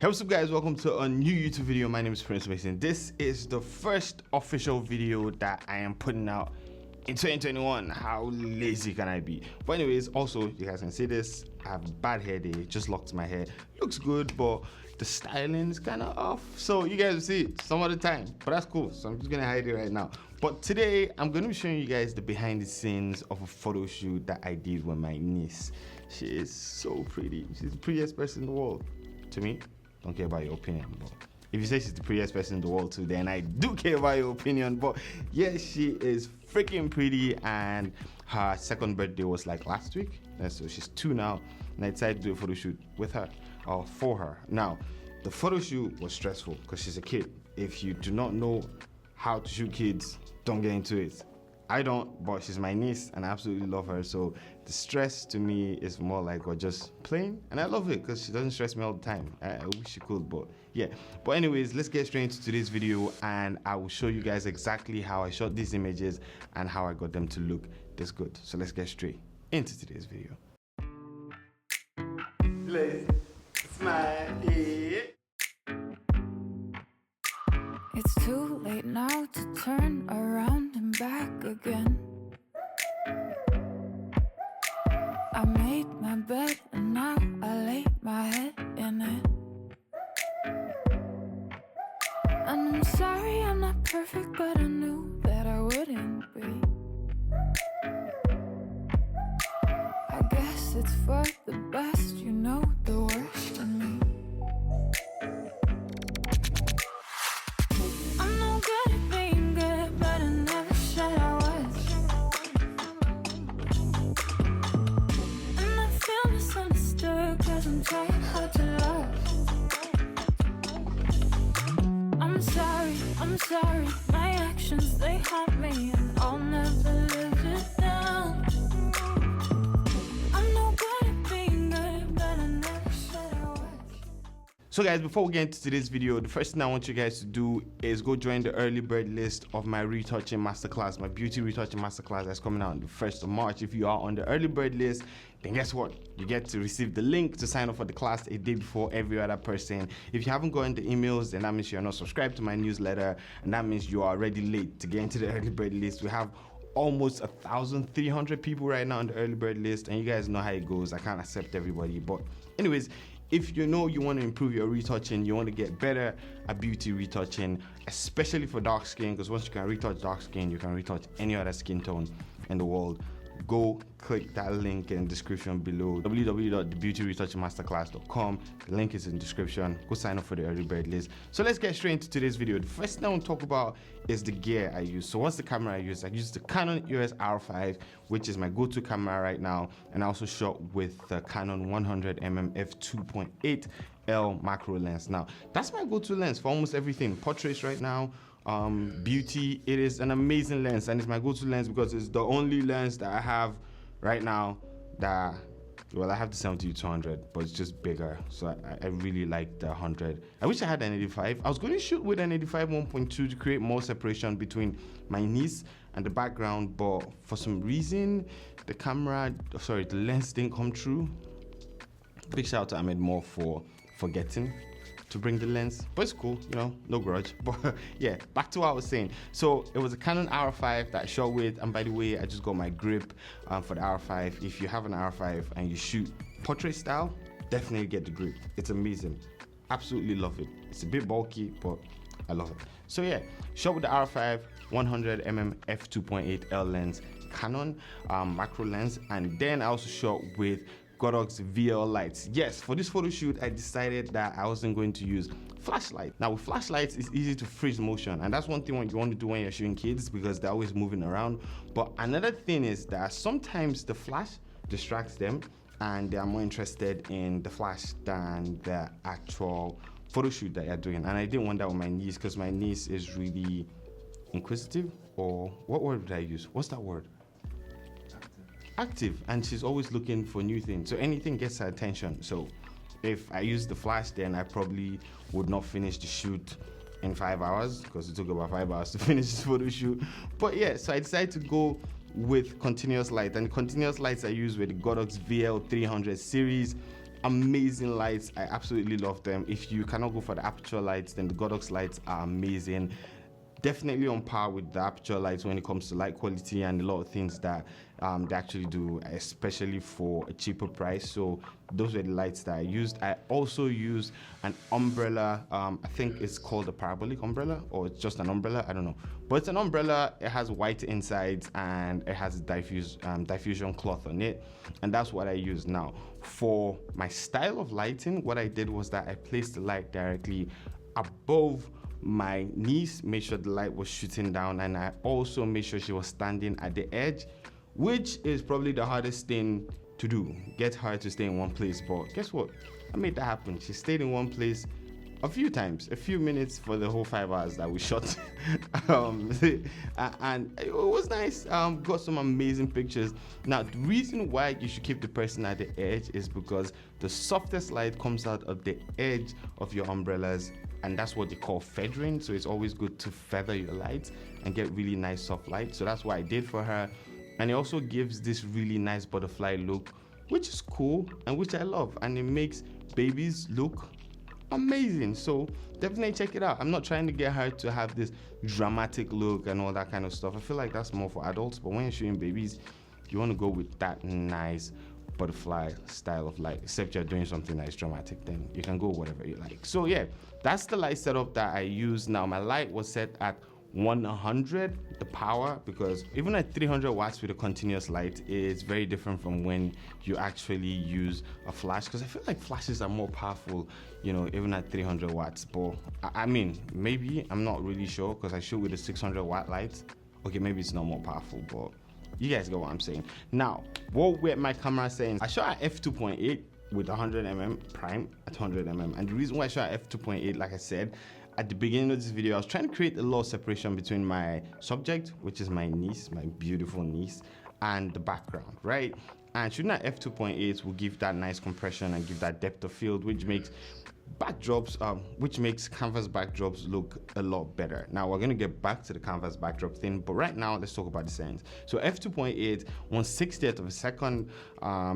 Hey, what's up guys, welcome to a new YouTube video. My name is Prince Mason. This is the first official video that I am putting out in 2021. How lazy can I be? But anyways, also you guys can see this, I have bad hair day, just locked my hair. Looks good, but the styling is kind of off, so you guys will see it some other time, but that's cool. So I'm just gonna hide it right now. But today I'm gonna be showing you guys the behind the scenes of a photo shoot that I did with my niece. She is so pretty. She's the prettiest person in the world to me. Don't care about your opinion, but if you say she's the prettiest person in the world too, then I do care about your opinion. But yeah, she is freaking pretty, and her second birthday was like last week, and so she's 2 now, and I decided to do a photo shoot with her or for her. Now the photo shoot was stressful because she's a kid. If you do not know how to shoot kids, don't get into it. I don't, but she's my niece and I absolutely love her. So the stress to me is more like we're just playing, and I love it because she doesn't stress me all the time. I wish she could, but yeah. But anyways, let's get straight into today's video, and I will show you guys exactly how I shot these images and how I got them to look this good. So let's get straight into today's video. Let's smile. It's too late now to turn around and back again. I made my bed and now I lay my head in it. And I'm sorry I'm not perfect, but I knew that I wouldn't be. I guess it's for the best, you know the worst in me. I'm sorry, my actions, they haunt me, and I'll never live it down. I'm no good at being good, but I never said I was. So guys, before we get into today's video, the first thing I want you guys to do is go join the early bird list of my retouching masterclass, my beauty retouching masterclass that's coming out on the 1st of March. If you are on the early bird list, then guess what? You get to receive the link to sign up for the class a day before every other person. If you haven't gotten the emails, then that means you're not subscribed to my newsletter, and that means you are already late to get into the early bird list. We have almost 1,300 people right now on the early bird list, and you guys know how it goes. I can't accept everybody, but anyways, if you know you want to improve your retouching, you want to get better at beauty retouching, especially for dark skin, because once you can retouch dark skin, you can retouch any other skin tone in the world. Go click that link in the description below, www.thebeautyretouchingmasterclass.com. The link is in the description. Go sign up for the early bird list. So let's get straight into today's video. The first thing I want to talk about is the gear I use. So what's the camera I use? I use the Canon EOS R5, which is my go-to camera right now, and I also shot with the Canon 100mm f2.8L macro lens. Now that's my go-to lens for almost everything. Portraits right now, beauty. It is an amazing lens, and it's my go-to lens because it's the only lens that I have right now that, well, I have the 70-200, but it's just bigger, so I really like the 100. I wish I had an 85. I was going to shoot with an 85 1.2 to create more separation between my niece and the background, but for some reason the lens didn't come true. Big shout out to Ahmed Moore for forgetting to bring the lens, but it's cool, you know, no grudge. But yeah, back to what I was saying. So it was a Canon R5 that I shot with, and by the way, I just got my grip for the R5. If you have an R5 and you shoot portrait style, definitely get the grip. It's amazing, absolutely love it. It's a bit bulky, but I love it. So yeah, shot with the R5 100mm f2.8L lens, Canon macro lens, and then I also shot with Godok's VL lights. Yes, for this photo shoot, I decided that I wasn't going to use flashlight. Now with flashlights, it's easy to freeze motion, and that's one thing you want to do when you're shooting kids because they're always moving around. But another thing is that sometimes the flash distracts them, and they are more interested in the flash than the actual photo shoot that you're doing. And I didn't want that with my niece because my niece is really inquisitive, or what word did I use? What's that word? Active, and she's always looking for new things, so anything gets her attention. So if I use the flash, then I probably would not finish the shoot in 5 hours because it took about 5 hours to finish this photo shoot. But yeah, so I decided to go with continuous light, and the continuous lights I use with the Godok's VL300 series. amazing lights. I absolutely love them. If you cannot go for the aperture lights, then the Godox lights are amazing. Definitely on par with the aperture lights when it comes to light quality and a lot of things that they actually do, especially for a cheaper price. So those were the lights that I used. I also used an umbrella. I think it's called a parabolic umbrella, or it's just an umbrella, I don't know, but it's an umbrella. It has white insides and it has diffusion cloth on it, and that's what I use. Now for my style of lighting, what I did was that I placed the light directly above my niece, made sure the light was shooting down, and I also made sure she was standing at the edge, which is probably the hardest thing to do, get her to stay in one place. But guess what, I made that happen. She stayed in one place a few times, a few minutes for the whole 5 hours that we shot. And it was nice. Got some amazing pictures. Now the reason why you should keep the person at the edge is because the softest light comes out of the edge of your umbrellas, and that's what they call feathering. So it's always good to feather your lights and get really nice soft light. So that's what I did for her, and it also gives this really nice butterfly look, which is cool and which I love, and it makes babies look amazing. So definitely check it out. I'm not trying to get her to have this dramatic look and all that kind of stuff. I feel like that's more for adults, but when you're shooting babies, you want to go with that nice butterfly style of light. Except you're doing something that's dramatic, then you can go whatever you like. So yeah, that's the light setup that I use. Now my light was set at 100 the power, because even at 300 watts with a continuous light is very different from when you actually use a flash, because I feel like flashes are more powerful, you know, even at 300 watts. But I mean, maybe, I'm not really sure, because I shoot with a 600 watt light. Okay, maybe it's not more powerful, but you guys get what I'm saying. Now, what were my camera saying? I shot at f2.8 with 100mm prime at 100mm, and the reason why I shot at f2.8, like I said at the beginning of this video, I was trying to create a lot of separation between my subject, which is my niece, my beautiful niece, and the background, right? And shooting at f2.8 will give that nice compression and give that depth of field, which makes backdrops, which makes canvas backdrops look a lot better. Now we're going to get back to the canvas backdrop thing, but right now let's talk about the settings. So f2.8, 1/60th of a second,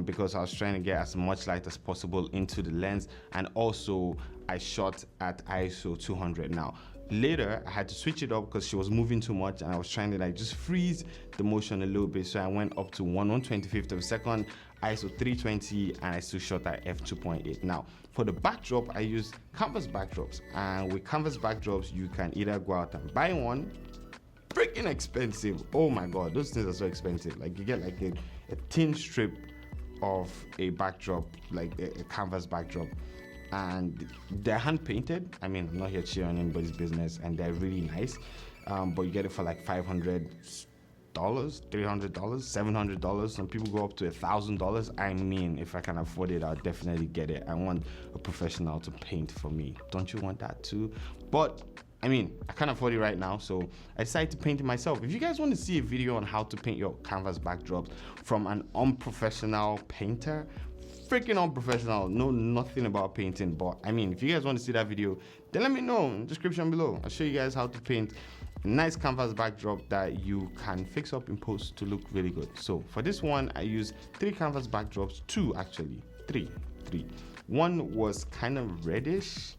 because I was trying to get as much light as possible into the lens, and also I shot at ISO 200. Now later I had to switch it up because she was moving too much, and I was trying to like just freeze the motion a little bit, so I went up to 1/125th of a second, ISO 320, and I still shot at f2.8. Now for the backdrop, I use canvas backdrops, and with canvas backdrops you can either go out and buy one, freaking expensive, oh my god, those things are so expensive. Like you get like a thin strip of a backdrop, like a canvas backdrop, and they're hand painted. I mean, I'm not here to cheer on anybody's business, and they're really nice, but you get it for like $500, $300, $700. Some people go up to $1,000. I mean, if I can afford it, I'll definitely get it. I want a professional to paint for me. Don't you want that too? But I mean, I can't afford it right now, so I decided to paint it myself. If you guys want to see a video on how to paint your canvas backdrops from an unprofessional painter, freaking unprofessional, know nothing about painting, but I mean, if you guys want to see that video, then let me know in the description below. I'll show you guys how to paint a nice canvas backdrop that you can fix up in post to look really good. So for this one, I used 3 canvas backdrops, 2 actually, 3. One was kind of reddish,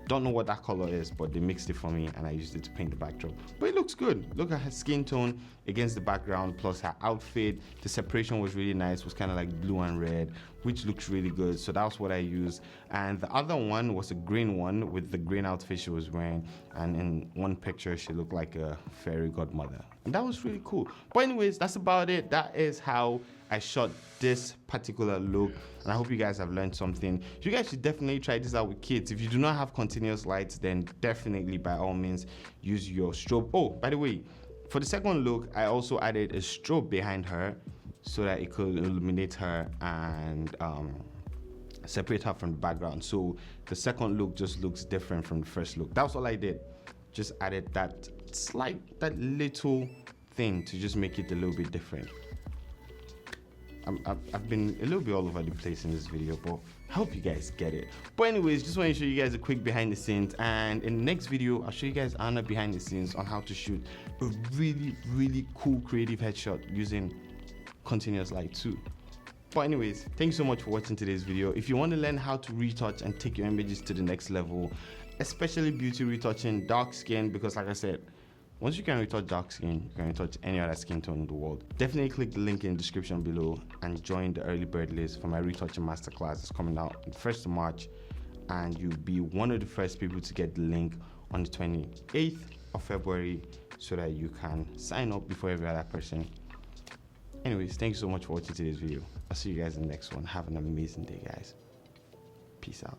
don't know what that color is, but they mixed it for me and I used it to paint the backdrop. But it looks good. Look at her skin tone against the background, plus her outfit. The separation was really nice, it was kind of like blue and red, which looks really good. So that was what I used. And the other one was a green one with the green outfit she was wearing, and in one picture she looked like a fairy godmother, and that was really cool. But anyways, that's about it. That is how I shot this particular look, and I hope you guys have learned something. You guys should definitely try this out with kids. If you do not have continuous lights, then definitely by all means use your strobe. Oh, by the way, for the second look, I also added a strobe behind her so that it could illuminate her and separate her from the background. So the second look just looks different from the first look. That's all I did. Just added that little thing to just make it a little bit different. I've been a little bit all over the place in this video, but I hope you guys get it. But anyways, just want to show you guys a quick behind the scenes, and in the next video I'll show you guys another behind the scenes on how to shoot a really cool creative headshot using continuous light too. But anyways, thank you so much for watching today's video. If you want to learn how to retouch and take your images to the next level, especially beauty retouching, dark skin, because like I said, once you can retouch dark skin, you can retouch any other skin tone in the world. Definitely click the link in the description below and join the early bird list for my retouching masterclass. It's coming out on the 1st of March, and you'll be one of the first people to get the link on the 28th of February so that you can sign up before every other person. Anyways, thank you so much for watching today's video. I'll see you guys in the next one. Have an amazing day, guys. Peace out.